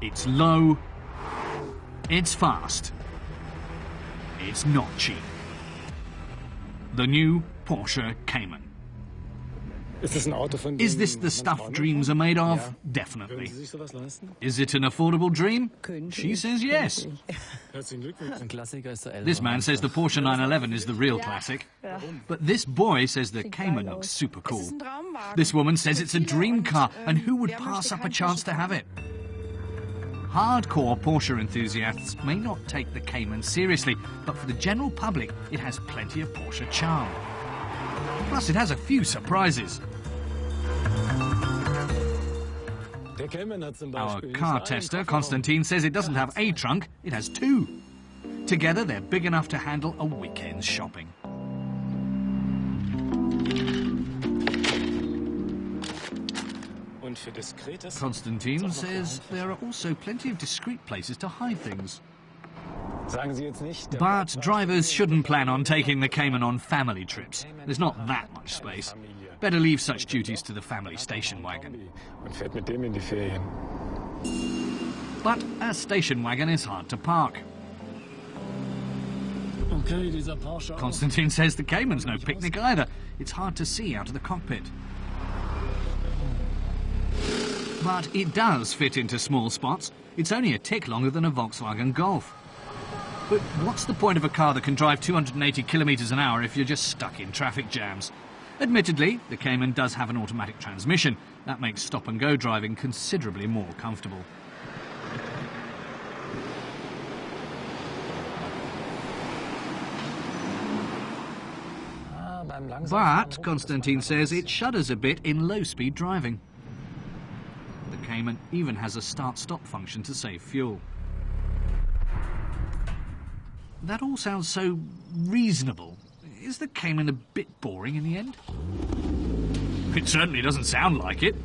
It's low, it's fast, it's not cheap. The new Porsche Cayman. Is this the stuff dreams are made of? Definitely. Is it an affordable dream? She says yes. This man says the Porsche 911 is the real classic. But this boy says the Cayman looks super cool. This woman says it's a dream car, and who would pass up a chance to have it? Hardcore Porsche enthusiasts may not take the Cayman seriously, but for the general public, it has plenty of Porsche charm. Plus, it has a few surprises. Our car tester, Konstantin, says it doesn't have a trunk, it has two. Together, they're big enough to handle a weekend's shopping. Konstantin says there are also plenty of discreet places to hide things. But drivers shouldn't plan on taking the Cayman on family trips. There's not that much space. Better leave such duties to the family station wagon. But a station wagon is hard to park. Konstantin says the Cayman's no picnic either. It's hard to see out of the cockpit. But it does fit into small spots. It's only a tick longer than a Volkswagen Golf. But what's the point of a car that can drive 280 kilometers an hour if you're just stuck in traffic jams? Admittedly, the Cayman does have an automatic transmission. That makes stop-and-go driving considerably more comfortable. But, Konstantin says, it shudders a bit in low-speed driving. The Cayman even has a start-stop function to save fuel. That all sounds so reasonable. Is the Cayman a bit boring in the end? It certainly doesn't sound like it.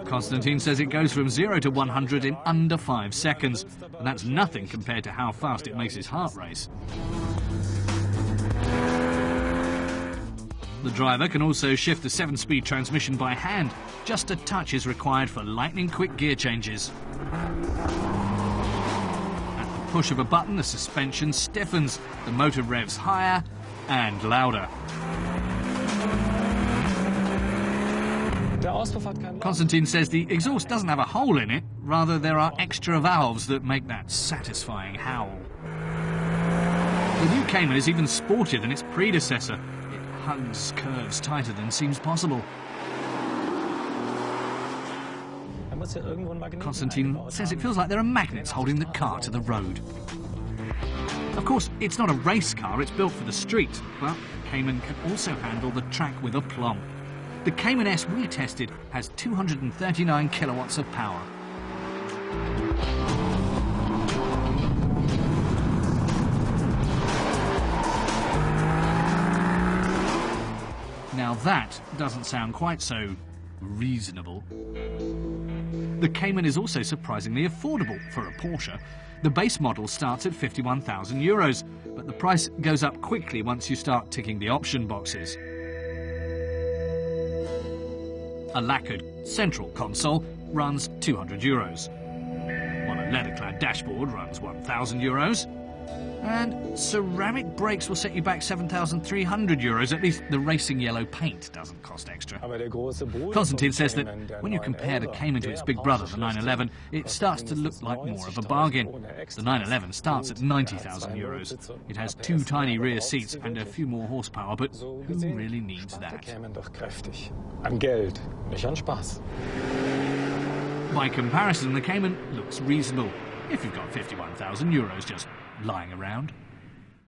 Konstantin says it goes from 0 to 100 in under 5 seconds, and that's nothing compared to how fast it makes his heart race. The driver can also shift the 7-speed transmission by hand. Just a touch is required for lightning-quick gear changes. At the push of a button, the suspension stiffens, the motor revs higher and louder. Konstantin says the exhaust doesn't have a hole in it, rather there are extra valves that make that satisfying howl. The new Cayman is even sportier than its predecessor. Hugs curves tighter than seems possible. Konstantin says it feels like there are magnets holding the car to the road. Of course, it's not a race car, it's built for the street, but the Cayman can also handle the track with aplomb. The Cayman S we tested has 239 kilowatts of power. Now that doesn't sound quite so reasonable. The Cayman is also surprisingly affordable for a Porsche. The base model starts at 51,000 euros, but the price goes up quickly once you start ticking the option boxes. A lacquered central console runs 200 euros, while a leather-clad dashboard runs 1,000 euros, and ceramic brakes will set you back 7,300 euros. At least the racing yellow paint doesn't cost extra. Konstantin says that when you compare the Cayman to its big brother, the 911, it starts to look like more of a bargain. The 911 starts at 90,000 euros. It has 2 tiny rear seats and a few more horsepower, but who really needs that? By comparison, the Cayman looks reasonable if you've got 51,000 euros just lying around.